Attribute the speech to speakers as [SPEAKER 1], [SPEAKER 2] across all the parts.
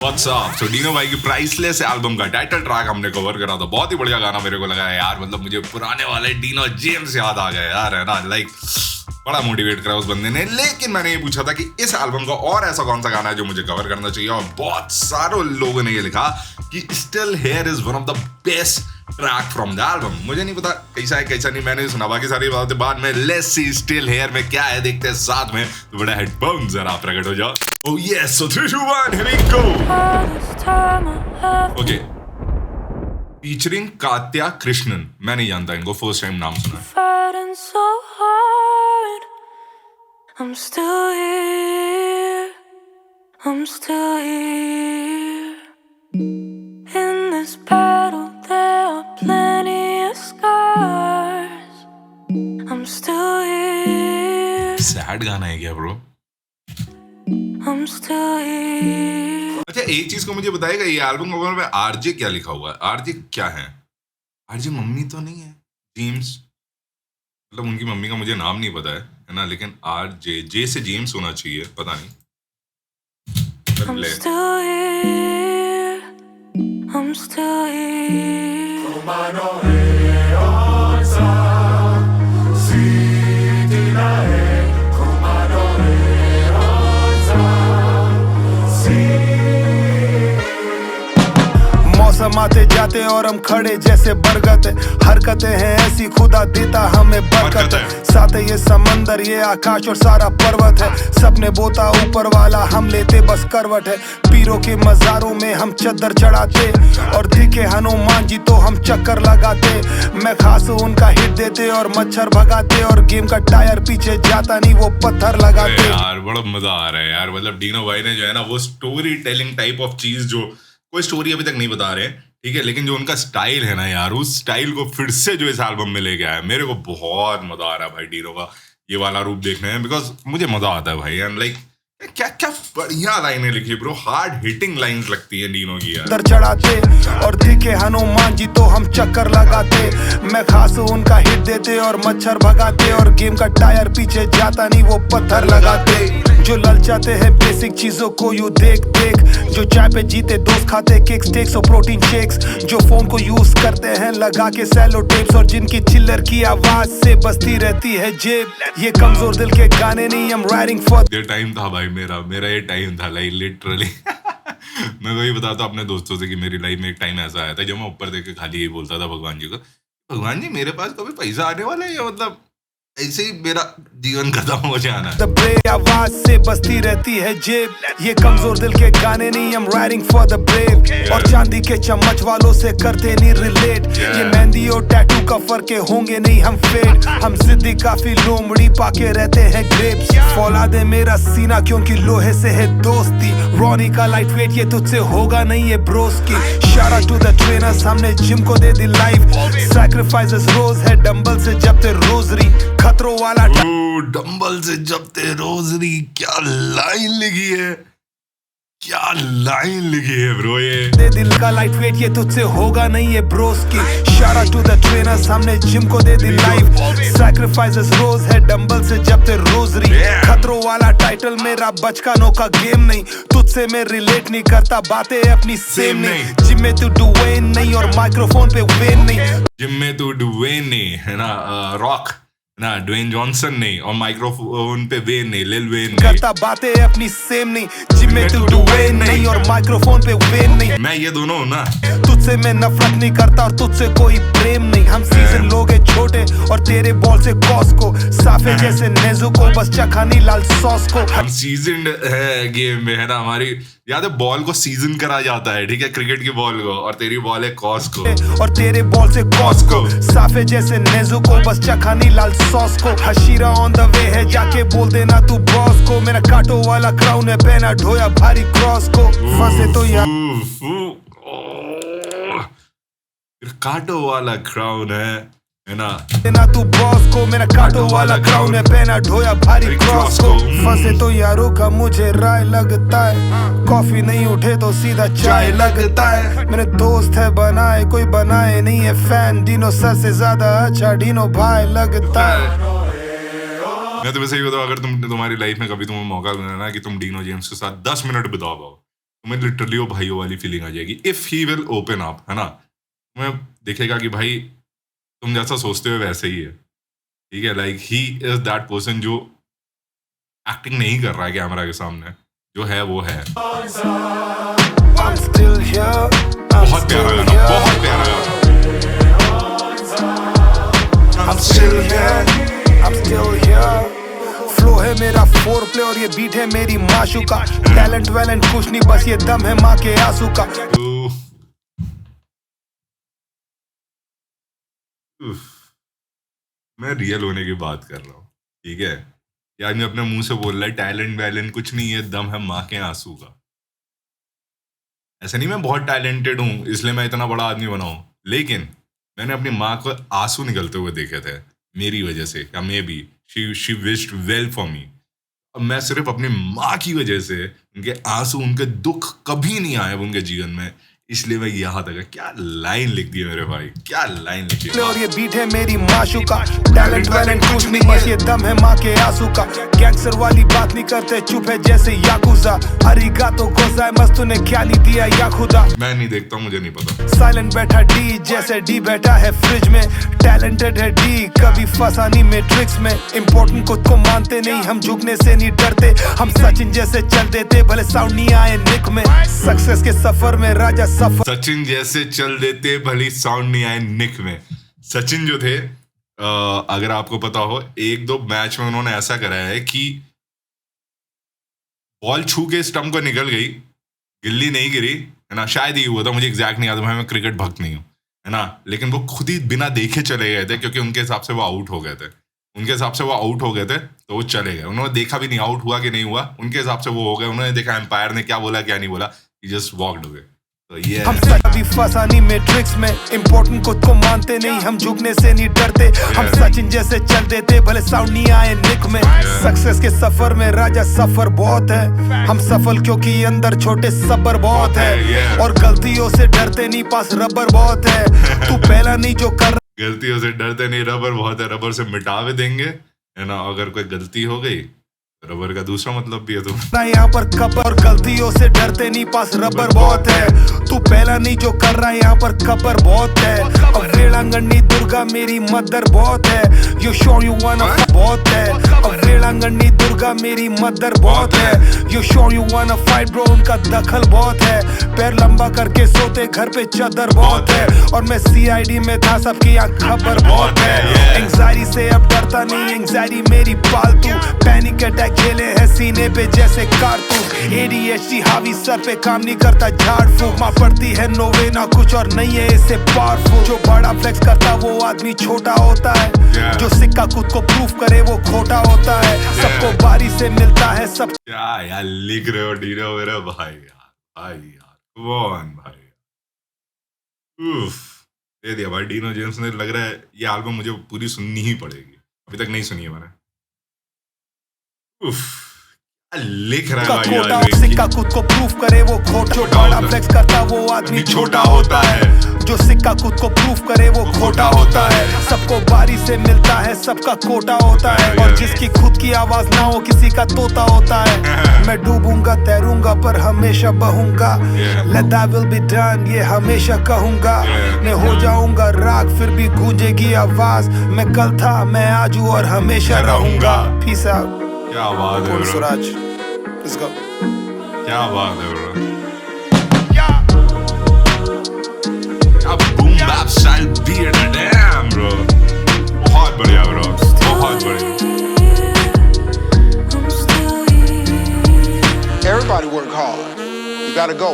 [SPEAKER 1] What's up? So Dino भाई की priceless album का टाइटल ट्रैक हमने कवर करा था। बहुत ही बढ़िया गाना मेरे को लगा यार। मतलब मुझे पुराने वाले डीनो जेम्स याद आ गए यार, है ना। लाइक बड़ा मोटिवेट करा उस बंदे ने। लेकिन मैंने ये पूछा था कि इस एल्बम का और ऐसा कौन सा गाना है जो मुझे कवर करना चाहिए, और बहुत सारे लोगों ने ये लिखा कि still here is one of the best track from the album. मुझे नहीं पता कैसा है कैसा नहीं, मैंने सुना। बाकी सारी बातें बाद में। लेट्स सी स्टिल हेयर में क्या है, देखते हैं साथ में। तो बड़ा हेडफोन जरा प्रकट हो जाओ। Oh yes, so 3, 2, 1, here we go. Okay. Featuring कात्या Krishnan. मैं नहीं जानता इनको, फर्स्ट टाइम नाम सुना है।
[SPEAKER 2] Fighting so hard, I'm still here. I'm still here. In this battle, there are plenty of scars. I'm still here.
[SPEAKER 1] Sad गाना है क्या ब्रो?
[SPEAKER 2] I'm still here.
[SPEAKER 1] अच्छा, एक चीज को मुझे बताएगा, ये एल्बम कवर में आरजे क्या लिखा हुआ है? आरजे क्या है? आरजे मम्मी तो नहीं है? जेम्स, मतलब उनकी मम्मी का मुझे नाम नहीं पता है ना। लेकिन आरजे, जे से जेम्स होना चाहिए, पता नहीं।
[SPEAKER 2] I'm still here. I'm still here.
[SPEAKER 3] मौसम आते जाते और हम खड़े जैसे बरगद है। हरकतें हैं ऐसी खुदा देता हमें बरकत है। साथ ये समंदर, ये आकाश और सारा पर्वत है। सपने बोता ऊपर वाला, हम लेते बस करवट है। पीरों के मज़ारों में हम चद्दर चढ़ाते, और दिखे हनुमान जी तो हम चक्कर लगाते। मैं खास उनका हिट देते और मच्छर भगाते, और गेम का टायर पीछे जाता नहीं वो पत्थर लगाते।
[SPEAKER 1] यार बड़ा मजा आ रहा है यार। मतलब डीनो भाई ने जो है ना, वो स्टोरी टेलिंग टाइप ऑफ चीज, जो कोई स्टोरी अभी तक नहीं बता रहे, ठीक है, लेकिन जो उनका स्टाइल है ना यार, उस स्टाइल को फिर से जो इस एल्बम में लेके आया, मेरे को बहुत मजा आ रहा है भाई डीनो का ये वाला रूप देखने में। बिकॉज मुझे मजा आता है भाई। एंड लाइक क्या क्या बढ़िया लाइनें लिखी ब्रो, हार्ड हिटिंग लाइंस लगती है डीनो की यार।
[SPEAKER 3] दर चढ़ाते और दिखे हनुमान जी तो हम चक्कर लगाते। मैं खास उनका हिट देते और मच्छर भगाते, और गेम का टायर पीछे जाता नहीं वो पत्थर लगाते। जो ललचाते हैं बेसिक चीजों को यू देख देख, जो चाय पे जीते दोस्त खाते केक स्टेक्स और प्रोटीन शेक्स, जो फोन को यूज करते हैं लगा के सेलो टेप्स, और जिनकी चिल्लर की आवाज से बजती रहती है जेब। ये कमजोर दिल के गाने नहीं, I'm writing for।
[SPEAKER 1] ये टाइम था भाई मेरा ये टाइम था लाइक लिटरली। मैं वही बताता अपने दोस्तों से कि मेरी लाइफ में एक टाइम ऐसा आया था जब मैं ऊपर देख के खाली यही बोलता था भगवान जी को, भगवान जी मेरे पास कभी पैसा आने वाला है, या मतलब ऐसे ही मेरा जीवन खत्म हो जाना है।
[SPEAKER 3] आवाज से बजती रहती है जेब। ये कमजोर दिल के गाने नहीं, I'm writing for the brave। और चांदी के चम्मच वालों से करते नहीं रिलेट। ये मेहंदी और टैटू का फर्क है, होंगे नहीं हम फेड। हम जिद्दी काफी लोमड़ी पाके रहते हैं ग्रेप्स। फौलादे मेरा सीना क्योंकि लोहे से है दोस्ती। रॉनी का लाइट वेट ये तुझसे होगा नहीं ये ब्रोस की। Shout out to the trainers, हमने जिम को दे दी लाइफ। सैक्रिफाइसेस रोज है डंबल से जपते रोजरी। खतरों वाला
[SPEAKER 1] डंबल से जपते रोजरी, क्या लाइन लिखी है, क्या लाइन लिखी है ब्रो। ये
[SPEAKER 3] दिल का लाइट वेट ये तुझसे होगा नहीं ये ब्रोस की। Shout out to the trainers, हमने जिम को दे दी लाइफ। सैक्रिफाइसेस रोज है डंबल से जपते रोजरी। खतरों वाला टाइटल मेरा बचकानों का गेम नहीं। तुझसे मैं रिलेट नहीं करता, बातें अपनी सेम नहीं। जिम में तू डुवेन नहीं और माइक्रोफोन पे वेन नहीं।
[SPEAKER 1] जिम में तू डुवेन नहीं है ना, रॉक ना, ड्वेन जॉनसन नहीं, और माइक्रोफोन पे वेन नहीं, लिल वेन नहीं।
[SPEAKER 3] करता बातें अपनी सेम नहीं। जिम में तू डुवेन नहीं और माइक्रोफोन पे वेन नहीं।
[SPEAKER 1] मैं ये दोनों हूं ना।
[SPEAKER 3] तुझसे मैं नफरत नहीं करता और तुझसे कोई प्रेम नहीं। हम सीजन लोग हैं छोटे और तेरे बॉल से कॉस को। साफे जैसे नेजू को बस चखानी लाल सॉस को।
[SPEAKER 1] हम सीजन है गेम में, है ना। हमारी याद है बॉल को सीजन करा जाता है, ठीक है, क्रिकेट की बॉल को, और तेरी बॉल है कॉस को।
[SPEAKER 3] और तेरे बॉल से कॉस को। साफे जैसे नेजू को बस चखानी लाल सॉस को। हशीरा ऑन द वे है, जाके बोल देना तू बॉस को। मेरा कांटों वाला क्राउन है, पहना ढोया भारी क्रॉस को। फंसे तो यार
[SPEAKER 1] कांटों वाला क्राउन है ना,
[SPEAKER 3] देना तू बॉस को। मेरा कांटों वाला क्राउन है, पहना ढोया भारी क्रॉस को। फंसे तो यारों का मुझे राय लगता है। कॉफी नहीं उठे तो सीधा चाय लगता है। मेरे दोस्त है बनाए, कोई बनाए नहीं है फैन। डीनो सर से ज्यादा अच्छा डीनो भाई लगता है।
[SPEAKER 1] मैं तुम्हें सही बताऊं, अगर तुम्हारी लाइफ में कभी तुम्हें मौका मिला ना कि तुम डीनो जेम्स के साथ 10 मिनट बिताओ, तुम्हें लिटरली वो भाइयों वाली फीलिंग आ जाएगी if he will open up, है ना। तुम्हें दिखेगा कि भाई तुम जैसा सोचते हो वैसे ही है, ठीक है। Like he is that person जो एक्टिंग नहीं कर रहा है कैमरा के सामने, जो है वो है।
[SPEAKER 3] I'm still here, I'm
[SPEAKER 1] बहुत प्यारा
[SPEAKER 3] still
[SPEAKER 1] गाना,
[SPEAKER 3] here,
[SPEAKER 1] बहुत प्यारा गाना।
[SPEAKER 3] I'm still here, I'm still here। Flow है मेरा फोर प्ले और ये बीट है मेरी माशूका। टैलेंट वैलेंट कुछ नहीं, बस ये दम है माँ के आंसू का।
[SPEAKER 1] उफ, मैं रियल होने की बात कर रहा हूँ, ठीक है। ये आदमी अपने मुंह से बोल रहा है टैलेंट वैलेंट कुछ नहीं है, दम है माँ के आंसू का। ऐसा नहीं मैं बहुत टैलेंटेड हूँ इसलिए मैं इतना बड़ा आदमी बना हूँ, लेकिन मैंने अपनी माँ को आंसू निकलते हुए देखे थे मेरी वजह से, या may be she wished well for me. अब मैं सिर्फ अपनी माँ की वजह से उनके आंसू, उनके दुख कभी नहीं आए उनके जीवन में, इसलिए मैं यहाँ तक। क्या लाइन लिख दी है मेरे भाई, क्या लाइन लिख दी।
[SPEAKER 3] और ये बीट है मेरी माशूका। टैलेंट वैलेंट कुछ नहीं, बस ये दम है माँ के आंसू का। गैंगस्टर वाली बात नहीं करते, चुप है जैसे याकुजा। अरिगातो गोजाइमास, तूने क्या नहीं दिया या खुदा।
[SPEAKER 1] मैं नहीं देखता, मुझे नहीं पता।
[SPEAKER 3] साइलेंट बैठा डी जैसे डी बैठा है फ्रिज में। टैलेंटेड है डी, कभी फंसा नहीं मैट्रिक्स में। इम्पोर्टेंट खुद को मानते नहीं, हम झुकने से नहीं डरते। हम सचिन जैसे चल देते, भले साउंड नहीं आए निक में। सक्सेस के सफर में राजा
[SPEAKER 1] सचिन जैसे चल देते, भली साउंड नहीं आए निक में। सचिन जो थे, अगर आपको पता हो, 1-2 मैच में उन्होंने ऐसा कराया है कि बॉल छू के स्टंप को निकल गई, गिल्ली नहीं गिरी, है ना। शायद ही हुआ था, मुझे एग्जैक्ट नहीं याद है, मैं क्रिकेट भक्त नहीं हूँ, है ना। लेकिन वो खुद ही बिना देखे चले गए थे, क्योंकि उनके हिसाब से वो आउट हो गए थे। उनके हिसाब से वो आउट हो गए थे तो वो चले गए। उन्होंने देखा भी नहीं आउट हुआ कि नहीं हुआ, उनके हिसाब से वो हो गए। उन्होंने देखा एम्पायर ने क्या बोला क्या नहीं बोला, ही जस्ट वॉक्ड अवे। तो ये
[SPEAKER 3] हम कभी फंसा नहीं मैट्रिक्स में। इम्पोर्टेंट खुद को मानते नहीं, हम झुकने से नहीं डरते। हम सचिन जैसे चल देते, भले साउंड नहीं आए निक में। सक्सेस के सफर में राजा सफर बहुत है। हम सफल क्योंकि अंदर छोटे सबर बहुत है। और गलतियों से डरते नहीं, पास रबर बहुत है। तू पहला नहीं जो कर,
[SPEAKER 1] गलतियों से डरते नहीं, रबर बहुत है, रबर से मिटा भी देंगे, है ना। अगर कोई गलती हो गई, रबर का दूसरा मतलब भी है तो
[SPEAKER 3] यहाँ पर कबर। और गलतियों से डरते नहीं, पास रबर बहुत है। तू पहला नहीं जो कर रहा है, यहाँ पर कबर बहुत है। अब वेलांगनी दुर्गा मेरी मदर बहुत है। यू श्योर यू वांना बहुत है। अब वेलांगनी दुर्गा मेरी मदर बहुत है। You sure you वांना fight bro, उनका दखल बहुत है। पैर लंबा करके सोते, घर पे चादर बहुत है। और मैं CID में था, सबकी यहाँ खबर बहुत है। एंग्जाइटी से अब डरता नहीं, एंग्जाइटी मेरी पालतू। पैनिक अटैक खेले हैं सीने पे जैसे कारतूस। ADHD हावी, सर पे काम नहीं करता झाड़ फूक। माँ पड़ती है नोवे ना कुछ और नहीं है इससे पावरफुल। जो बड़ा फ्लेक्स करता वो आदमी छोटा होता है। जो सिक्का खुद को प्रूफ करे वो खोटा होता है। सबको बारी से मिलता है सब।
[SPEAKER 1] क्या यार लिख रहे हो डीनो मेरा भाई यार कौन भाई। उफ, दे दिया भाई डीनो जेम्स ने। लग रहा है ये एल्बम मुझे पूरी सुननी ही पड़ेगी, अभी तक नहीं सुनी है मैंने। उफ, लिख रहा है भाई।
[SPEAKER 3] सिक्का खुद को प्रूफ करे वो खोटा। जो बड़ा फ्लेक्स करता वो आदमी छोटा होता है। जो सिक्का खुद को प्रूफ करे वो खोटा होता है। सबको बारी से मिलता है, सबका कोटा होता है। और जिसकी खुद की आवाज ना हो, किसी का तोता होता है। मैं डूबूंगा तैरूंगा पर हमेशा बहूंगा। Let that will be done, ये हमेशा कहूंगा। मैं हो जाऊंगा राग फिर भी गूंजेगी आवाज। मैं कल था, मैं आज हूँ और हमेशा रहूंगा। Peace out।
[SPEAKER 1] क्या बात है ब्रो,
[SPEAKER 3] सुराज, let's go।
[SPEAKER 1] क्या बात है ब्रो, क्या बूम बैप स्टाइल बीट है, डैम ब्रो। बहुत बढ़िया ब्रो, बहुत बढ़िया।
[SPEAKER 4] Everybody work hard. You gotta go.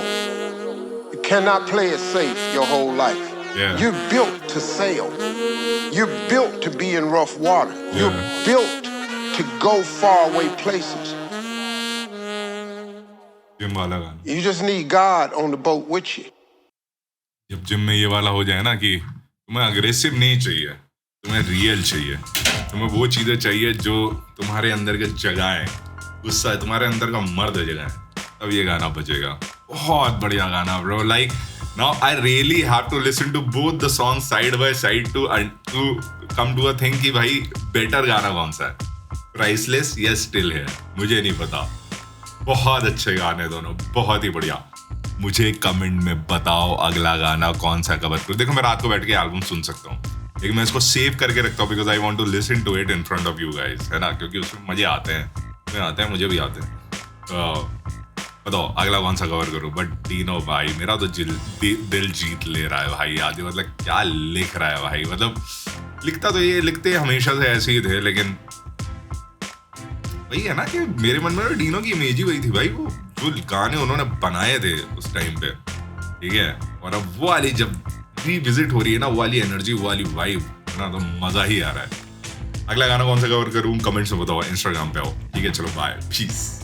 [SPEAKER 4] You cannot play it safe your whole life.
[SPEAKER 1] Yeah.
[SPEAKER 4] You're built to sail. You're built to be in rough water. You're built to go far away places.
[SPEAKER 1] Gym वाला गाना,
[SPEAKER 4] You just need God on the boat with you.
[SPEAKER 1] जब gym में ये वाला हो जाए ना कि तुम्हें अग्रेसिव नहीं चाहिए, तुम्हें रियल चाहिए, तुम्हें वो चीजें चाहिए जो तुम्हारे अंदर के जगाएं, गुस्सा है तुम्हारे अंदर का मर्द जगाएं, तब ये गाना बजेगा। बहुत बढ़िया गाना bro. Like now I really have to listen to both the song side by side to come to a thing कि भाई बेटर गाना कौन सा है। प्राइसलेस या स्टिल है, मुझे नहीं पता। बहुत अच्छे गाने दोनों, बहुत ही बढ़िया। मुझे कमेंट में बताओ अगला गाना कौन सा कवर करूं। देखो मैं रात को बैठ के एल्बम सुन सकता हूँ, लेकिन मैं इसको सेव करके रखता हूँ because I want to listen to it in front of you guys, है ना, क्योंकि उसमें मजे आते हैं, मुझे भी आते हैं। बताओ अगला कौन सा कवर करूं। बट डीनो भाई मेरा तो दिल जीत ले रहा है भाई आज, मतलब क्या लिख रहा है भाई, मतलब लिखता तो ये लिखते हमेशा से ऐसे ही थे, लेकिन वही है ना कि मेरे मन में डीनो की इमेज ही वही थी भाई, वो जो गाने उन्होंने बनाए थे उस टाइम पे, ठीक है। और अब वो वाली जब रीविजिट हो रही है ना, वो वाली एनर्जी, वो वाली वाइब ना, तो मजा ही आ रहा है। अगला गाना कौन सा कवर करूं कमेंट्स में बताओ, इंस्टाग्राम पे आओ, ठीक है। चलो बाय, पीस।